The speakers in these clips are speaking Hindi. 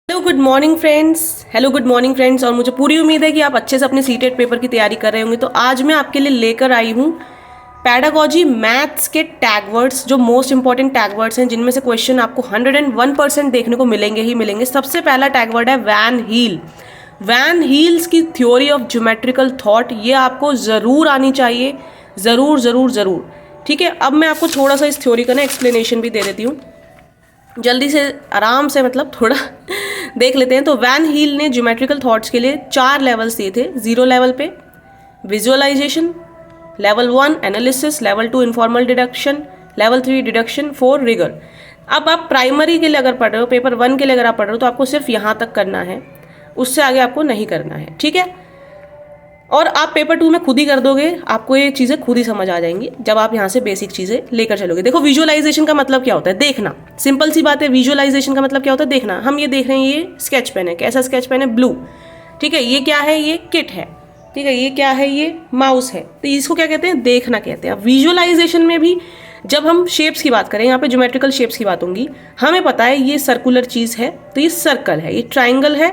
Hello good morning friends. और मुझे पूरी उम्मीद है कि आप अच्छे से अपने सीटेट पेपर की तैयारी कर रहे होंगे। तो आज मैं आपके लिए लेकर आई हूँ पैडागॉजी मैथ्स के टैग वर्ड्स, जो मोस्ट इंपॉर्टेंट टैग वर्ड्स हैं, जिनमें से क्वेश्चन आपको 101% देखने को मिलेंगे ही मिलेंगे। सबसे पहला टैग वर्ड है वैन हील। वैन हील्स की थ्योरी ऑफ ज्योमेट्रिकल थॉट, ये आपको ज़रूर आनी चाहिए, ज़रूर ज़रूर ज़रूर। ठीक है, अब मैं आपको थोड़ा सा इस थ्योरी का ना एक्सप्लेनेशन भी दे देती हूँ, जल्दी से आराम से, मतलब थोड़ा देख लेते हैं। तो वैन हील ने ज्योमेट्रिकल थॉट्स के लिए 4 लेवल्स दिए थे। 0 लेवल पे visualisation, level 1 analysis, level 2 informal deduction, level 3 deduction, 4 rigour. अब आप प्राइमरी के लिए अगर पढ़ रहे हो, पेपर 1 के लिए अगर आप पढ़ रहे हो, तो आपको सिर्फ यहाँ तक करना है, उससे आगे आपको नहीं करना है। ठीक है, और आप पेपर 2 में खुद ही कर दोगे, आपको ये चीज़ें खुद ही समझ आ जाएंगी जब आप यहाँ से बेसिक चीज़ें लेकर चलोगे। देखो, विजुअलाइजेशन का मतलब क्या होता है? देखना। सिंपल सी बात है, विजुअलाइजेशन का मतलब क्या होता है? देखना। हम ये देख रहे हैं, ये स्केच पेन है। कैसा स्केच पेन है? ब्लू। ठीक है, ये क्या है? ये किट है। ठीक है, ये क्या है? ये माउस है। तो इसको क्या कहते हैं? देखना कहते हैं। विजुअलाइजेशन में भी जब हम शेप्स की बात करें, यहाँ पे ज्योमेट्रिकल शेप्स की बात होंगी, हमें पता है ये सर्कुलर चीज़ है, तो ये सर्कल है, ये ट्राइंगल है,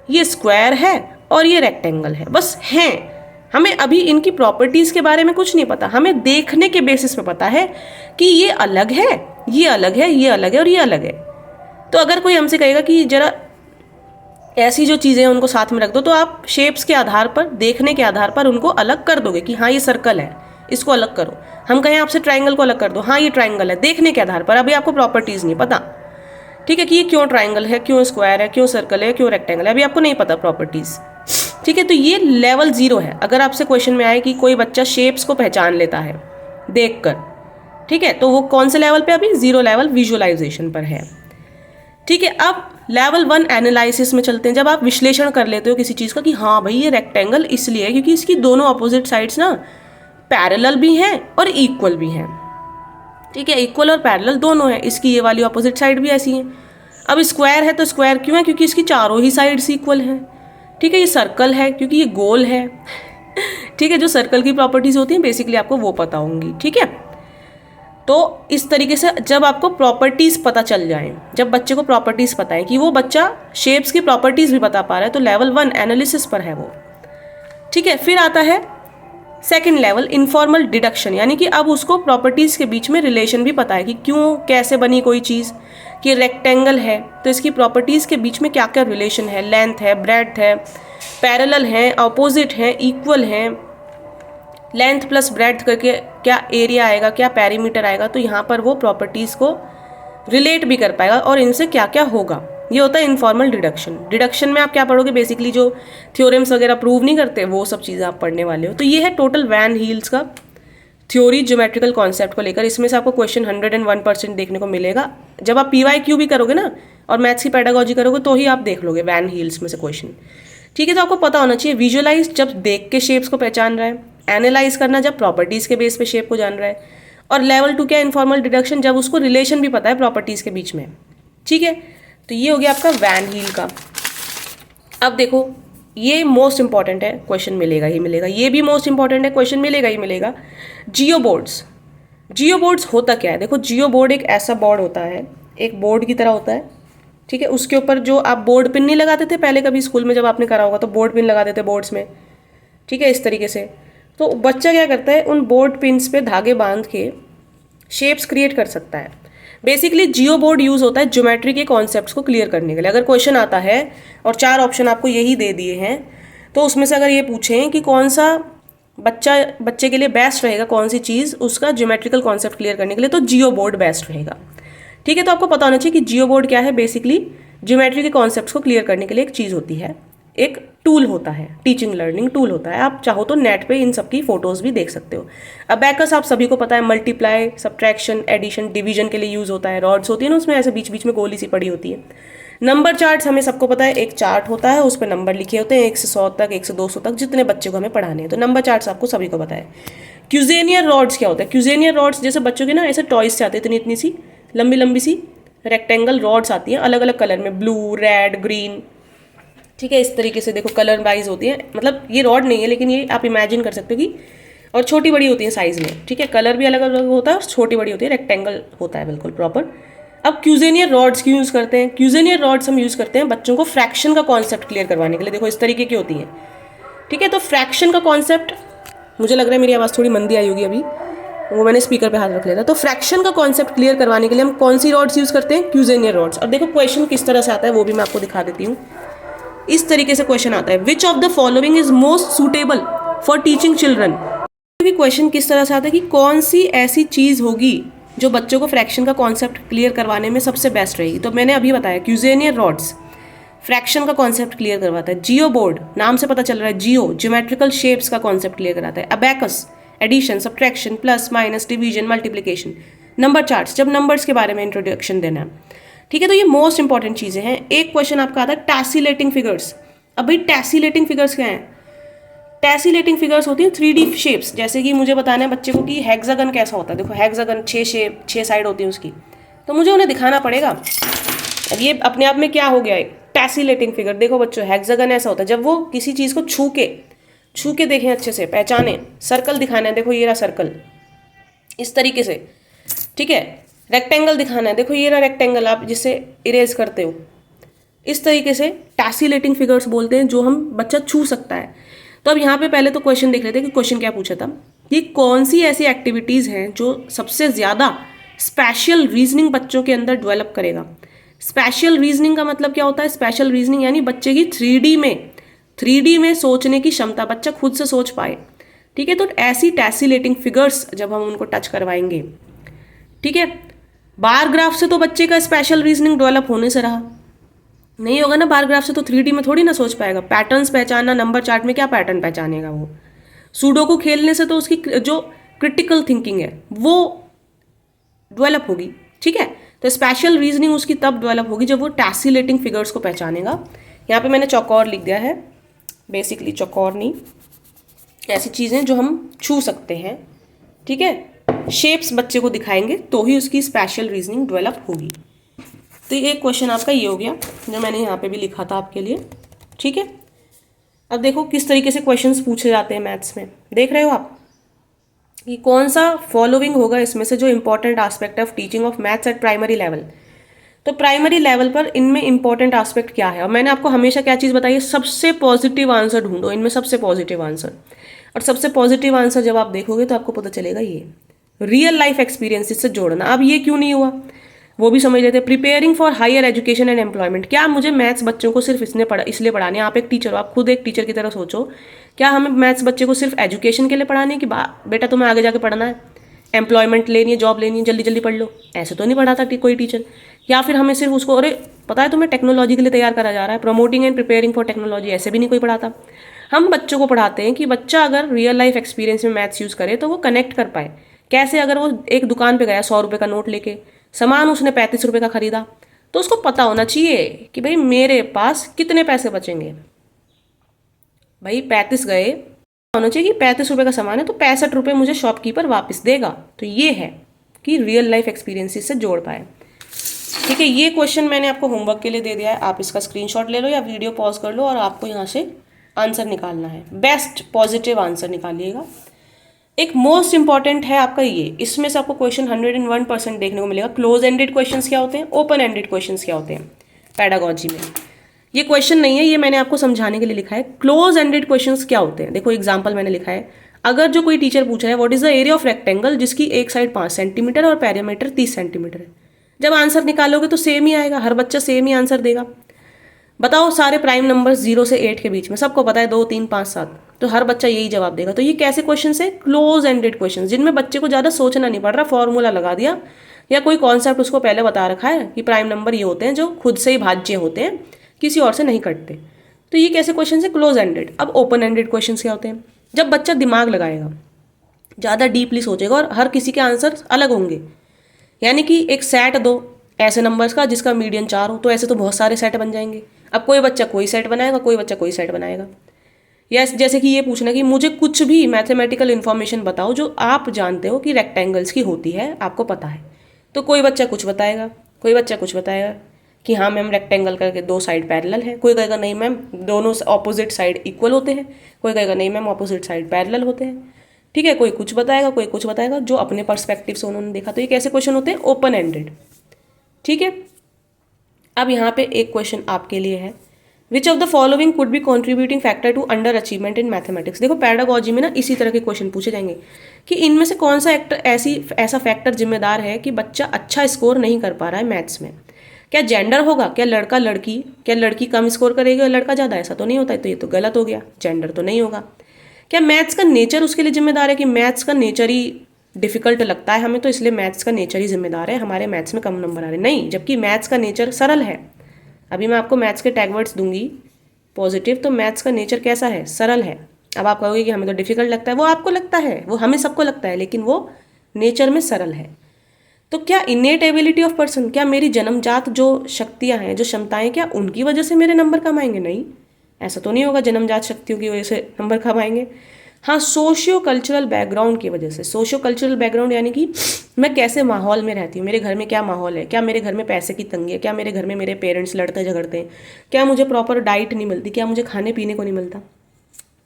ये स्क्वायर है और ये रेक्टेंगल है। बस हैं, हमें अभी इनकी प्रॉपर्टीज़ के बारे में कुछ नहीं पता, हमें देखने के बेसिस पे पता है कि ये अलग है, ये अलग है, ये अलग है और ये अलग है। तो अगर कोई हमसे कहेगा कि जरा ऐसी जो चीज़ें हैं उनको साथ में रख दो, तो आप शेप्स के आधार पर, देखने के आधार पर उनको अलग कर दोगे कि हाँ ये सर्कल है, इसको अलग करो। हम कहें आपसे ट्राइंगल को अलग कर दो, हाँ ये ट्राइंगल है, देखने के आधार पर। अभी आपको प्रॉपर्टीज़ नहीं पता, ठीक है, कि ये क्यों ट्राइंगल है, क्यों स्क्वायर है, क्यों सर्कल है, क्यों रेक्टेंगल है, अभी आपको नहीं पता प्रॉपर्टीज़। ठीक है, तो ये लेवल 0 है। अगर आपसे क्वेश्चन में आए कि कोई बच्चा शेप्स को पहचान लेता है देखकर, ठीक है, तो वो कौन से लेवल पे? अभी 0 लेवल विजुअलाइजेशन पर है। ठीक है, अब लेवल 1 एनालिसिस में चलते हैं। जब आप विश्लेषण कर लेते हो किसी चीज़ का कि हाँ भाई ये रेक्टेंगल इसलिए है क्योंकि इसकी दोनों अपोजिट साइड्स ना पैरेलल भी हैं और इक्वल भी हैं। ठीक है, इक्वल और पैरेलल दोनों है, इसकी ये वाली अपोजिट साइड भी ऐसी है। अब स्क्वायर है तो स्क्वायर क्यों है? क्योंकि इसकी चारों ही साइड्स इक्वल हैं। ठीक है, ये सर्कल है क्योंकि ये गोल है। ठीक है, जो सर्कल की प्रॉपर्टीज होती हैं बेसिकली आपको वो पता होंगी। ठीक है, तो इस तरीके से जब आपको प्रॉपर्टीज पता चल जाए, जब बच्चे को प्रॉपर्टीज पता है कि वो बच्चा शेप्स की प्रॉपर्टीज भी बता पा रहा है, तो लेवल 1 एनालिसिस पर है वो। ठीक है, फिर आता है सेकेंड लेवल इनफॉर्मल डिडक्शन, यानी कि अब उसको प्रॉपर्टीज़ के बीच में रिलेशन भी पता है कि क्यों, कैसे बनी कोई चीज़। कि रेक्टेंगल है तो इसकी प्रॉपर्टीज़ के बीच में क्या क्या रिलेशन है, लेंथ है, ब्रेड्थ है, पैरेलल है, अपोजिट है, इक्वल है, लेंथ प्लस ब्रेड्थ करके क्या एरिया आएगा, क्या पेरीमीटर आएगा। तो यहाँ पर वो प्रॉपर्टीज़ को रिलेट भी कर पाएगा और इनसे क्या क्या होगा। ये होता है इनफॉर्मल डिडक्शन। डिडक्शन में आप क्या पढ़ोगे? बेसिकली जो थ्योरम्स वगैरह प्रूव नहीं करते वो सब चीज़ें आप पढ़ने वाले हो। तो ये है टोटल वैन हील्स का थ्योरी ज्योमेट्रिकल कॉन्सेप्ट को लेकर। इसमें से आपको क्वेश्चन 101% देखने को मिलेगा। जब आप PYQ भी करोगे ना और मैथ्स की पेडागॉजी करोगे तो ही आप देख लोगे वैन हील्स में से क्वेश्चन। ठीक है, तो आपको पता होना चाहिए विजुअलाइज जब देख के शेप्स को पहचान रहा है, एनालाइज करना जब प्रॉपर्टीज़ के बेस पे शेप को जान रहा है, और लेवल 2 क्या? इनफॉर्मल डिडक्शन, जब उसको रिलेशन भी पता है प्रॉपर्टीज़ के बीच में। ठीक है, तो ये हो गया आपका वैन हील का। अब देखो, ये मोस्ट इंपॉर्टेंट है, क्वेश्चन मिलेगा ही मिलेगा। ये भी मोस्ट इंपॉर्टेंट है, क्वेश्चन मिलेगा ही मिलेगा। जियो बोर्ड्स। जियो बोर्ड्स होता क्या है? देखो, जियो बोर्ड एक ऐसा बोर्ड होता है, एक बोर्ड की तरह होता है। ठीक है, उसके ऊपर जो आप बोर्ड पिन नहीं लगाते थे पहले कभी स्कूल में, जब आपने करा होगा तो बोर्ड पिन लगा देते बोर्ड्स में। ठीक है, इस तरीके से। तो बच्चा क्या करता है, उन बोर्ड पिन्स पे धागे बांध के शेप्स क्रिएट कर सकता है। बेसिकली जियो बोर्ड यूज़ होता है ज्योमेट्री के कॉन्सेप्ट्स को क्लियर करने के लिए। अगर क्वेश्चन आता है और 4 ऑप्शन आपको यही दे दिए हैं, तो उसमें से अगर ये पूछें कि कौन सा बच्चे के लिए बेस्ट रहेगा, कौन सी चीज़ उसका ज्योमेट्रिकल कॉन्सेप्ट क्लियर करने के लिए, तो जियो बोर्ड बेस्ट रहेगा। ठीक है, तो आपको पता होना चाहिए कि जियो बोर्ड क्या है। बेसिकली ज्योमेट्री के कॉन्सेप्ट्स को क्लियर करने के लिए एक चीज़ होती है, एक टूल होता है, टीचिंग लर्निंग टूल होता है। आप चाहो तो नेट पे इन सब की फोटोज़ भी देख सकते हो। अबैकस आप सभी को पता है, मल्टीप्लाई, सब्ट्रैक्शन, एडिशन, डिवीजन के लिए यूज़ होता है। रॉड्स होती है ना, उसमें ऐसे बीच बीच में गोली सी पड़ी होती है। नंबर चार्ट्स हमें सबको पता है, एक चार्ट होता है, उस पर नंबर लिखे होते हैं 1 से 100 तक, 1 से 200 तक, जितने बच्चे को हमें पढ़ाने हैं। तो नंबर चार्ट्स आपको सभी को पता है। क्यूजेनियर रॉड्स क्या होता है? क्यूजेनियर रॉड्स जैसे बच्चों के ना ऐसे टॉयज से आते हैं, इतनी इतनी सी लंबी लंबी सी रेक्टेंगल रॉड्स आती हैं, अलग अलग कलर में, ब्लू, रेड, ग्रीन। ठीक है, इस तरीके से देखो कलर वाइज होती है। मतलब ये रॉड नहीं है, लेकिन ये आप इमेजिन कर सकते हो कि, और छोटी बड़ी होती है साइज़ में। ठीक है, कलर भी अलग अलग होता है और छोटी बड़ी होती है, रेक्टेंगल होता है बिल्कुल प्रॉपर। अब क्यूजेनियर रॉड्स क्यों यूज़ करते हैं? क्यूजेनियर रॉड्स हम यूज़ करते हैं बच्चों को फ्रैक्शन का कॉन्सेप्ट क्लियर करवाने के लिए। देखो इस तरीके की होती हैं, ठीक है। तो फ्रैक्शन का कॉन्सेप्ट, मुझे लग रहा है मेरी आवाज़ थोड़ी मंदी आई होगी अभी, वो मैंने स्पीकर पे हाथ रख लिया था। तो फ्रैक्शन का कॉन्सेप्ट क्लियर करवाने के लिए हम कौन सी रॉड्स यूज़ करते हैं? क्यूजेनियर रॉड्स। और देखो क्वेश्चन किस तरह से आता है वो भी मैं आपको दिखा देती हूँ। इस तरीके से क्वेश्चन आता है, which of the following is most suitable for teaching children. Question किस तरह से आता है कि कौन सी ऐसी चीज़ होगी जो बच्चों को फ्रैक्शन का कॉन्सेप्ट क्लियर करवाने में सबसे बेस्ट रहेगी। तो मैंने अभी बताया क्यूजेनियर रॉड्स फ्रैक्शन का कॉन्सेप्ट क्लियर करवाता है। जियो बोर्ड, नाम से पता चल रहा है, जियो ज्योमेट्रिकल शेप्स का कॉन्सेप्ट क्लियर कराता है। Abacus addition, subtraction, plus minus, division, multiplication, number charts, जब नंबर्स के बारे में इंट्रोडक्शन देना है, ठीक है। तो ये मोस्ट इंपॉर्टेंट चीज़ें हैं। एक क्वेश्चन आपका आता है टैसिलेटिंग फिगर्स। अब भाई टैसिलेटिंग फिगर्स क्या हैं? टैसिलेटिंग फिगर्स होती हैं 3D शेप्स। जैसे कि मुझे बताना है बच्चे को कि हेक्सागन कैसा होता है। देखो हेक्सागन 6 साइड होती है उसकी, तो मुझे उन्हें दिखाना पड़ेगा। अब ये अपने आप में क्या हो गया, एक टैसिलेटिंग फिगर। देखो बच्चों हेक्सागन ऐसा होता है जब वो किसी चीज़ को छू के देखें, अच्छे से पहचाने। सर्कल दिखाना है, देखो ये रहा सर्कल इस तरीके से, ठीक है। रेक्टेंगल दिखाना है, देखो ये रहा रेक्टेंगल, आप जिससे इरेज करते हो, इस तरीके से टैसिलेटिंग फिगर्स बोलते हैं जो हम बच्चा छू सकता है। तो अब यहाँ पे पहले तो क्वेश्चन देख लेते हैं कि क्वेश्चन क्या पूछा था, कि कौन सी ऐसी एक्टिविटीज़ हैं जो सबसे ज़्यादा स्पेशल रीजनिंग बच्चों के अंदर डेवलप करेगा। स्पेशल रीजनिंग का मतलब क्या होता है? स्पेशल रीजनिंग यानी बच्चे की 3D में सोचने की क्षमता, बच्चा खुद से सोच पाए, ठीक है। तो ऐसी टैसिलेटिंग फिगर्स जब हम उनको टच करवाएंगे, ठीक है। बार ग्राफ से तो बच्चे का स्पेशल रीजनिंग डेवलप होने से रहा नहीं होगा ना, बार ग्राफ से तो 3D में थोड़ी ना सोच पाएगा। पैटर्न्स पहचानना, नंबर चार्ट में क्या पैटर्न पहचानेगा वो? सूडोकू खेलने से तो उसकी जो क्रिटिकल थिंकिंग है वो डेवलप होगी, ठीक है। तो स्पेशल रीजनिंग उसकी तब डेवलप होगी जब वो टैसिलेटिंग फिगर्स को पहचानेगा। यहाँ पे मैंने चौकोर लिख दिया है, बेसिकली चौकोर नहीं, ऐसी चीज़ें जो हम छू सकते हैं, ठीक है। शेप्स बच्चे को दिखाएंगे तो ही उसकी स्पेशल रीजनिंग डेवलप होगी। तो एक क्वेश्चन आपका ये हो गया जो मैंने यहाँ पे भी लिखा था आपके लिए, ठीक है। अब देखो किस तरीके से क्वेश्चंस पूछे जाते हैं मैथ्स में, देख रहे हो आप कि कौन सा फॉलोइंग होगा इसमें से जो important aspect of teaching of maths eight primary level. तो प्राइमरी लेवल पर इनमें इंपॉर्टेंट एस्पेक्ट क्या है, और मैंने आपको हमेशा क्या चीज़ बताई है, सबसे पॉजिटिव आंसर ढूंढो, इनमें सबसे पॉजिटिव आंसर। और सबसे पॉजिटिव आंसर जब आप देखोगे तो आपको पता चलेगा ये रियल लाइफ एक्सपीरियंसेस से जोड़ना। अब ये क्यों नहीं हुआ वो भी समझ लेते हैं। Preparing for higher education and employment, क्या मुझे मैथ्स बच्चों को सिर्फ इसलिए पढ़ाने? आप एक टीचर हो, आप खुद एक टीचर की तरह सोचो, क्या हमें मैथ्स बच्चे को सिर्फ एजुकेशन के लिए पढ़ाने हैं कि बेटा तुम्हें आगे जाके पढ़ना है, एम्प्लॉयमेंट लेनी है, जॉब लेनी है, जल्दी जल्दी पढ़ लो, ऐसे तो नहीं पढ़ाता कोई टीचर। या फिर हमें सिर्फ उसको, अरे पता है तुम्हें टेक्नोलॉजी के लिए तैयार करा जा रहा है, promoting and preparing for technology, ऐसे भी नहीं कोई पढ़ाता। हम बच्चों को पढ़ाते हैं कि बच्चा अगर रियल लाइफ एक्सपीरियंस में मैथ्स यूज़ करे तो वो कनेक्ट कर पाए। कैसे? अगर वो एक दुकान पे गया 100 रुपये का नोट लेके, सामान उसने 35 रुपये का खरीदा, तो उसको पता होना चाहिए कि भाई मेरे पास कितने पैसे बचेंगे। भाई 35 गए, होना चाहिए कि 35 रुपये का सामान है तो 65 रुपये मुझे शॉपकीपर वापस देगा। तो ये है कि रियल लाइफ एक्सपीरियंसेस से जोड़ पाए, ठीक है। ये क्वेश्चन मैंने आपको होमवर्क के लिए दे दिया है, आप इसका स्क्रीनशॉट ले लो या वीडियो पॉज कर लो और आपको यहाँ से आंसर निकालना है। बेस्ट पॉजिटिव आंसर निकालिएगा। एक मोस्ट इंपॉर्टेंट है आपका ये, इसमें से आपको क्वेश्चन 101% देखने को मिलेगा। क्लोज एंडेड क्वेश्चंस क्या होते हैं, ओपन एंडेड क्वेश्चंस क्या होते हैं पैडागॉजी में। ये क्वेश्चन नहीं है, ये मैंने आपको समझाने के लिए लिखा है। क्लोज एंडेड क्वेश्चंस क्या होते हैं, देखो एग्जांपल मैंने लिखा है। अगर जो कोई टीचर पूछा है what is the area of rectangle जिसकी एक साइड 5 सेंटीमीटर और पैरामीटर 30 सेंटीमीटर है, जब आंसर निकालोगे तो सेम ही आएगा, हर बच्चा सेम ही आंसर देगा। बताओ सारे प्राइम नंबर्स 0 से 8 के बीच में, सबको पता है 2, 3, 5, 7, तो हर बच्चा यही जवाब देगा। तो ये कैसे क्वेश्चन है? क्लोज एंडेड क्वेश्चन, जिनमें बच्चे को ज़्यादा सोचना नहीं पड़ रहा, फॉर्मूला लगा दिया या कोई कॉन्सेप्ट उसको पहले बता रखा है कि प्राइम नंबर ये होते हैं जो खुद से ही भाज्य होते हैं, किसी और से नहीं कटते। तो ये कैसे क्वेश्चन है? Close ended. अब ओपन एंडेड क्वेश्चन क्या होते हैं? जब बच्चा दिमाग लगाएगा, ज़्यादा डीपली सोचेगा और हर किसी के आंसर अलग होंगे। यानी कि एक सेट दो ऐसे नंबर्स का जिसका मीडियन 4 हो, तो ऐसे तो बहुत सारे सेट बन जाएंगे। अब कोई बच्चा कोई सेट बनाएगा, कोई बच्चा कोई सेट बनाएगा। या जैसे कि ये पूछना कि मुझे कुछ भी मैथमेटिकल इन्फॉर्मेशन बताओ जो आप जानते हो कि रेक्टेंगल्स की होती है, आपको पता है, तो कोई बच्चा कुछ बताएगा, कोई बच्चा कुछ बताएगा कि हाँ मैम रेक्टेंगल करके 2 साइड पैरेलल है, कोई कहेगा नहीं मैम दोनों ऑपोजिट साइड इक्वल होते हैं, कोई कहेगा नहीं मैम ऑपोजिट साइड पैरेलल होते हैं, ठीक है। कोई कुछ बताएगा, कोई कुछ बताएगा, जो अपने पर्सपेक्टिव से उन्होंने देखा। तो ये कैसे क्वेश्चन होते हैं? Open ended. ठीक है। अब यहाँ पे एक क्वेश्चन आपके लिए है, which of the following could be contributing factor to underachievement in mathematics. देखो पैडागोजी में ना इसी तरह के क्वेश्चन पूछे जाएंगे कि इनमें से कौन सा ऐसा फैक्टर जिम्मेदार है कि बच्चा अच्छा स्कोर नहीं कर पा रहा है मैथ्स में। क्या जेंडर होगा, क्या लड़का लड़की, क्या लड़की कम स्कोर करेगी और लड़का ज़्यादा, ऐसा तो नहीं होता है, तो ये तो गलत हो गया, जेंडर तो नहीं होगा। क्या मैथ्स का नेचर उसके लिए जिम्मेदार है कि मैथ्स का नेचर ही डिफिकल्ट लगता है हमें, तो इसलिए मैथ्स का नेचर ही जिम्मेदार है, हमारे मैथ्स में कम नंबर आ रहे हैं, नहीं, जबकि मैथ्स का नेचर सरल है। अभी मैं आपको मैथ्स के टैग वर्ड्स दूंगी पॉजिटिव, तो मैथ्स का नेचर कैसा है, सरल है। अब आप कहोगे कि हमें तो डिफिकल्ट लगता है, वो आपको लगता है, वो हमें सबको लगता है, लेकिन वो नेचर में सरल है। तो क्या इनेट एबिलिटी ऑफ पर्सन, क्या मेरी जन्मजात जो शक्तियां हैं, जो क्षमताएं, क्या उनकी वजह से मेरे नंबर कम आएंगे, नहीं, ऐसा तो नहीं होगा जन्मजात शक्तियों की वजह से नंबर कम आएंगे। हाँ, सोशियो कल्चरल बैकग्राउंड की वजह से। सोशियो कल्चरल बैकग्राउंड यानी कि मैं कैसे माहौल में रहती हूँ, मेरे घर में क्या माहौल है, क्या मेरे घर में पैसे की तंगी है, क्या मेरे घर में मेरे पेरेंट्स लड़ते झगड़ते हैं, क्या मुझे प्रॉपर डाइट नहीं मिलती, क्या मुझे खाने पीने को नहीं मिलता,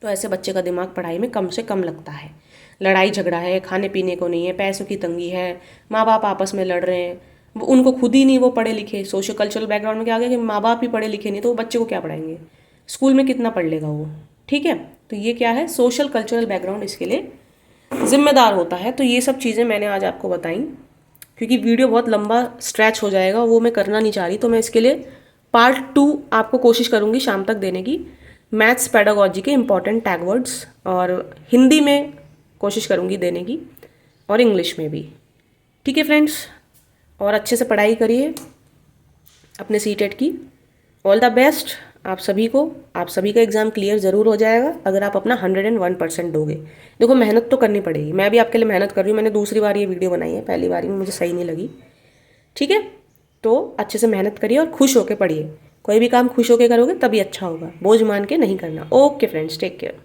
तो ऐसे बच्चे का दिमाग पढ़ाई में कम से कम लगता है। लड़ाई झगड़ा है, खाने पीने को नहीं है, पैसों की तंगी है, माँ बाप आपस में लड़ रहे हैं, उनको खुद ही नहीं वो पढ़े लिखे। सोशियो कल्चरल बैकग्राउंड में क्या आ गया कि माँ बाप ही पढ़े लिखे नहीं, तो वो बच्चे को क्या पढ़ाएंगे, स्कूल में कितना पढ़ लेगा वो। ठीक है, तो ये क्या है, सोशल कल्चरल बैकग्राउंड इसके लिए जिम्मेदार होता है। तो ये सब चीज़ें मैंने आज आपको बताई, क्योंकि वीडियो बहुत लंबा स्ट्रेच हो जाएगा, वो मैं करना नहीं चाह रही, तो मैं इसके लिए पार्ट 2 आपको कोशिश करूँगी शाम तक देने की, मैथ्स पेडागोजी के इंपॉर्टेंट टैग वर्ड्स, और हिंदी में कोशिश करूँगी देने की, और इंग्लिश में भी। ठीक है फ्रेंड्स, और अच्छे से पढ़ाई करिए अपने सीटेट की। ऑल द बेस्ट आप सभी को, आप सभी का एग्ज़ाम क्लियर ज़रूर हो जाएगा अगर आप अपना 101% दोगे। देखो मेहनत तो करनी पड़ेगी, मैं भी आपके लिए मेहनत कर रही हूँ, मैंने दूसरी बार ये वीडियो बनाई है, पहली बार में मुझे सही नहीं लगी। ठीक है, तो अच्छे से मेहनत करिए और खुश होकर पढ़िए, कोई भी काम खुश होकर करोगे तभी अच्छा होगा, बोझ मान के नहीं करना। Okay friends, take care.